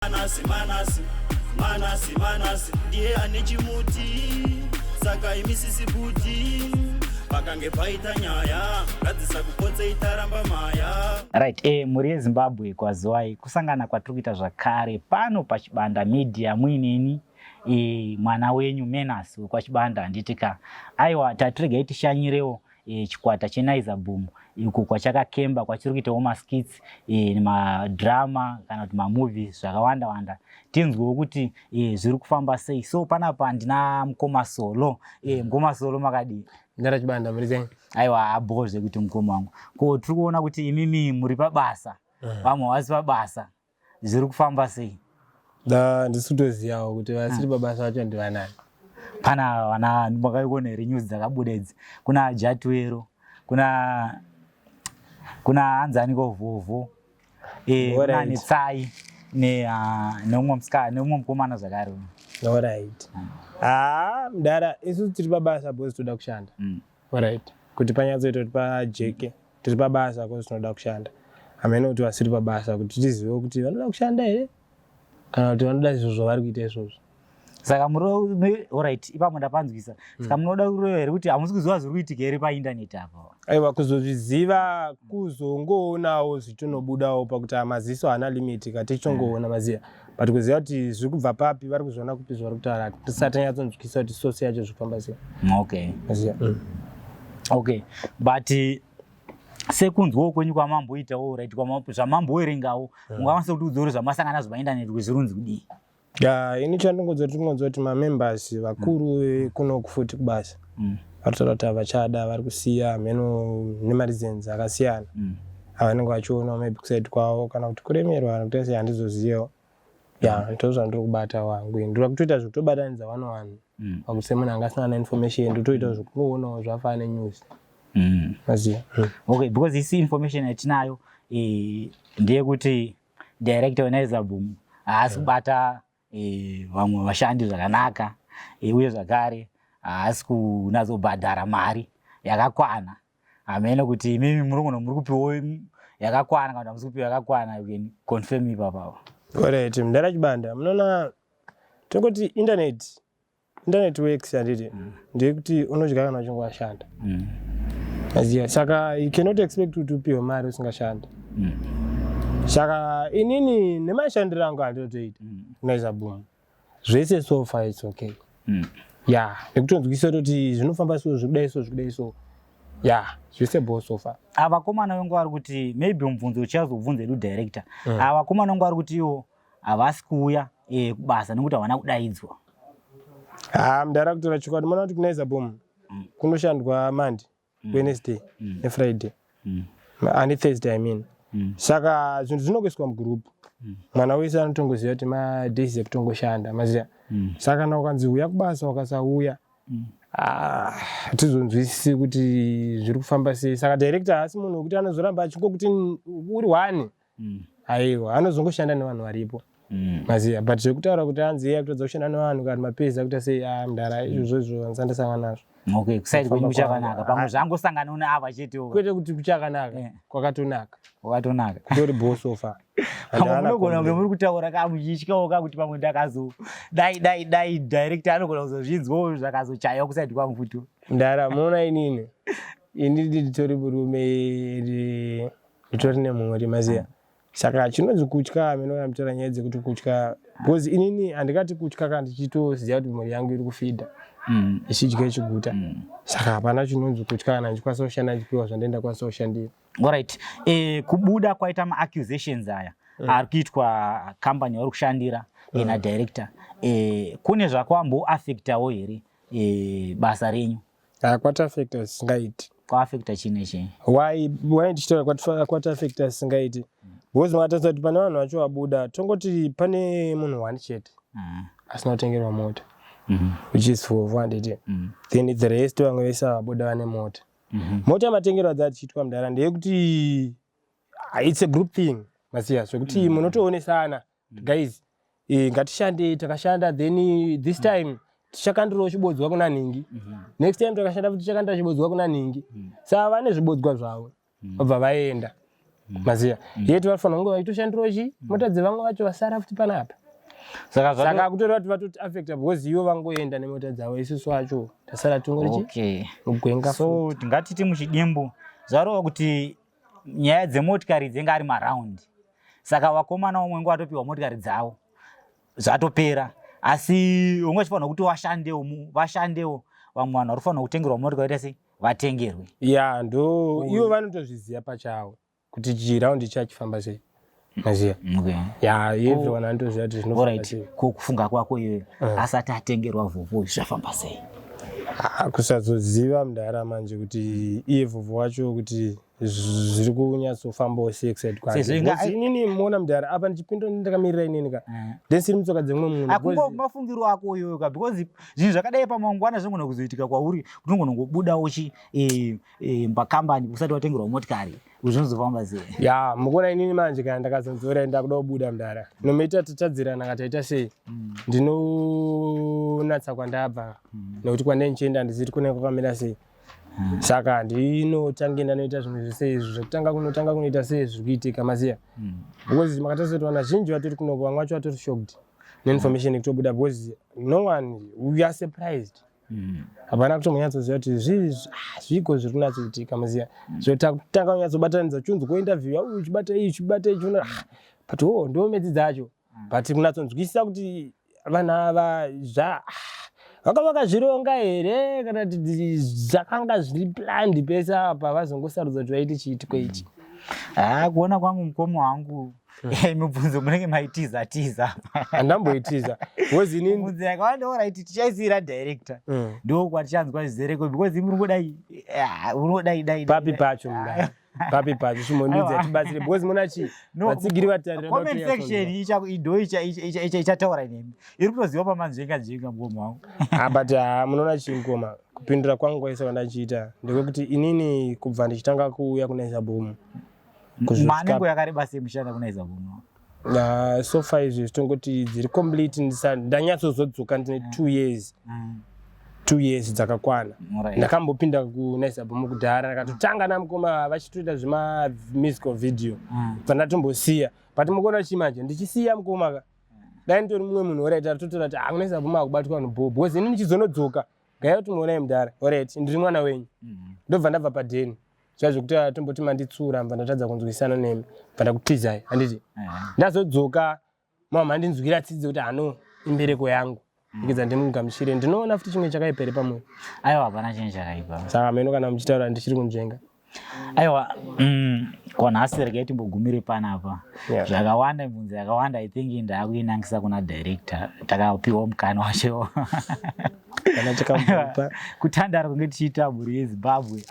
Manass ndiye ane chimuti saka imisisi buti pakange paita nyaya ngadzisa kupotse itaramba maya. Right, muri yeZimbabwe kwaziwai kusangana kwatiri kuita zvakare pano paChibanda Media muinini mwana wenyu Manass kwaChibanda nditika aiwa tatirega tishanyirewo chikwata chenaiza boom uko kwachakakemba kwachiri kuitawo maskits madrama kana kuti mamovies zvakawanda wanda tinzwewo kuti zviri kufamba sei. So panapa ndina mukoma solo mukoma solo makadi ndara Chibanda muri sei? Aiwa abozve kuti mukoma wangu ko tiri kuona kuti imimi muri pabasa vamwe vasi pabasa zviri kufamba sei? Ndisitoziyawo kuti vasiri pabasa vacho ndivanani. Pana vana ndimakaona news dzakabuda idzi kuna Jatwero kuna Anzani Kovovho kuna Netsai neumwe musikana neumwe mukomana zvakare. Alright. Mdara isu tiri pabasa bosi toda kushanda. Alright. Kuti panyatsoita kuti pajeke tiri pabasa kosi tinoda kushanda. Amene kuti vasiri pabasa kuti tizive kuti vanoda kushanda here kana kuti vanoda izvo vari kuita izvozvo. Saka alright ipapo ndapanzwisa. Saka munoda kureva kuti hamusi kuziva zviri kuitika here paindaneti apa. Aiwa kuzozviziva kuzongoonawo zvichinobudawo pakuti maziso haana limiti kati tichongoona maziya. But kuziva kuti zviri kubva papi vari kuzoona kupi zvari kutaura tisati tanyatsonzwisisa kuti source yacho zviri kufamba sei. Okay. Maziya. Okay. But sekunzwawo kwenyu kwamamboitawo right zvamamboerengawo ungawanisa kuti udzore zvamasangana nazvo paindaneti kwezvirunzi kudii? Ini chandingonzwa kuti mamembers vakuru kuno kufuti kubasa varitaura kuti havachada vari kusiya mheno nemareasons akasiyana avanenge vachiona maybe kusaidi kwavo kana kuti kuremerwa kuti sei handizozivawo. Ndizvo zvandiri kubata wangu ndiri kutoita zvekutobatanidza vanhu pakuti semunhu angasangana information ndotoita zvekuonawo zvafana nenews. Maziya. Okay, because isi information yatinayo ndeyekuti director wenaiza boom haasi kubata vamwe vashandi zvakanaka uye zvakare haasi kunazobhadhara mari yakakwana. Hamene kuti imimi muri kupiwa yakakwana kana kuti hamusi kupiwa yakakwana, you can confirm ipapa. Alright, mdara Chibanda munoona tongoti internet works handiti ndekuti unodya kana uchinge washanda. Maziya. Saka you cannot expect kuti upiwe mari usingashanda. Saka inini nemashandiro angu andotoita kunaiza boom zvese so far it's okay. Nekutonzwisa kuti zvinofamba so zvikudai so zvese bo so far. Avakomana vengu vari kuti maybe mubvunzo uchazobvunza edu director avakomana vengu vari kuti iwo havasi kuuya kubasa nekuti havana kudaidzwa. Mdara kutora chikwadi munoona kuti kunaiza boom kunoshandwa Monday, Wednesday neFriday and Thursday I mean. Saka zvinhu zvinokuiswa mugroup mwana wese anotongoziva kuti madays ekutongoshanda maziya. Saka kana ukanzi uya kubasa ukasauya hatizonzwisisi kuti zviri kufamba sei. Saka director haasi munhu wekuti anozoramba achingokuti uri one aiwa anozongoshanda nevanhu varipo maziya. But zvekutaura kuti anzi kutodza kushanda nevanhu kana mapezi akuita sei mdara izvozvo handisandisangana nazvo. Okay, kusaidi kwenyu kuchakanaka pamwe zvangosanganawo neava chetewo kwete kuti kuchakanaka kwakatonaka kutori boss ofa. Munogona kunge muri kutaura kamuchityawo kuti pamwe ndakazo dai director anogona kuzozvinzwawo zvakazochayawo kusaidi kwangu futi. Ndara muona inini nditori murume nditori nemumwe maziya. Saka chinonzi kutya amenoona mutora nyaya dzekuti kutya because inini handikati kutya kana ndichitoziva kuti mhuri yangu iri kufidha ichidya ichiguta. Saka hapana chinonzi kutya kana ndichikwanisa kushanda ndichipiwa zvandaenda kwanisa kushandira. Alright, kubuda kwaita ma-accusations aya ari kuitwa company vari kushandira director kune zvakwamboaffectawo here basa renyu? Kwataafecta singaiti. Kwaafecta chii? Why ndichitaura kwataafecta singaiti because makatarisa kuti pane vanhu vacho vabuda tongoti pane munhu wani chete asina kutengerwa mota which is for 400 then the rest vamwe vese vabuda vane mota. Mota matengerwa dzachiitwa mudhara ndeyekuti it's a group thing masiya zvekuti munotoonesana guys ngatishande takashanda then this time tichakandirawo chibodzwa kuna Ningi next time takashanda futi tichakandira chibodzwa kuna Ningi. Saka vane zvibodzwa zvavo vabva vaenda maziya yetu vanofana kunge vaitoshandirochi mota dzevamwe vacho vasara futi panapa saka kutora kuti vatoti affecta because ivo vangoenda nemota dzavo isusu vacho tasara tungorichi mugwenga. So tingatiti muchidimbu zvarova kuti nyaya dzemotikari dzenga ari maraundi, saka vakomana umwe ngo vatopiwa motikari dzavo zvatopera, asi ungochifanira kuti vashandewo vamwe vanhu varufanira kutengerwa motikari vaita sei vatengerwe. Ya ndo ivo vanotozviziva pachavo kuti chiraundi chachifamba sei maziya. Ya everyone anotoziva kuti zvinofamba sei. Kufunga kwako iyoyo asati atengerwa vhuvhu zvafamba sei? Kusazoziva mudhara manje kuti iye vhuvhu wacho kuti zviri kunyatsofambawo sei kuside kwake. Inini muona mudhara apa ndichipinda ndakamirira inini ka ndisiri mutsoka dzemwe munhu. Akungo mafungiro ako iyoyo ka because zvinhu zvakadai pamangwana zvinogona kuzoitika kwauri kuti unogona kubudawo pakambani usati watengerwa motikari zvinozofamba sei. Ya mukuona inini manje kana ndakazonzora ndakuda kubuda mudhara nomeita tatadzirana kataita sei ndinonatsa kwandabva nekuti kwandinchienda ndiziti kune kwakamira sei. Saka ndinotange ndanoita zvinhu zvese izvi zvekutanga kunoita sei zvirikuitika maziya. Because makatasoti vana zhinji vatori kunoko vamwe vacho vatori shocked neinformation ikutobuda because no one we are surprised. Hapana kutomonyatsoziva kuti zviko zviri kunatsoitika maziya. Zvotanga kunyatsobatanidza chunzwa kuinterview uchibata ichi but ndo medzi dzacho but kunatsonzwisisa kuti vanhu ava vakazvironga here kana kuti zvakanga zviri planned pese apa vazongosarudza kuti vaiti chiitiko ichi. Kuona kwangu mukomo wangu mibvunzo munenge maitiza handamboitiza because inini mibvunzo yakawanda oraiti tichaisira director ndo kwatichanzwa zizereko because unodai papi pacho mudai papi pacho chimonidza tibatsire because muna chi vatsigiri vatarira comment section icataura nemi iri kutoziva pamanzvenga mukomo wangu. But munoona chingoma kupindura kwangu kwaisa kwandachiita ndekuti inini kubva ndichitanga kuuya kunaisa bomu manengo yakareba semushanda kunaisa bomu so far izvi zvitongoti dziri complete ndanyatsozodzoka ndine 2 years dzakakwana. Ndakambopinda kunaisa bomu kudhara ndakatotanga namukoma vachitoita zvima musical video dzandatombosiya but mukuona chimanje ndichisiya mukoma dai nditori mumwe munhu alright atotora kuti kunaisa bomu akubatwa vanhu because inini ndichizonodzoka gaya kuti muonai mudhara alright ndiri mwana wenyu ndobva ndabva padheni zvazvokuti tomboti manditsura mba ndatadza kunzwisana nemi bva ndakutizai handiti ndazodzoka mama ndinzwira tsitsi kuti imbereko yangu ndikidza ndimugamuchire ndinoona futi chimwe chakaipa iri pamwe. Aiwa hapana chinhu chakaipa saka meno kana muchitaura ndichiri kunzvenga. Aiwa kwanhasi regai timbogumire panapa zvakawanda mibvunzo yakawanda I think ndakuinangisa kuna director takapiwa mukana wacho kana tikamupa kutandara kunge tichiita mhuri yeZimbabwe.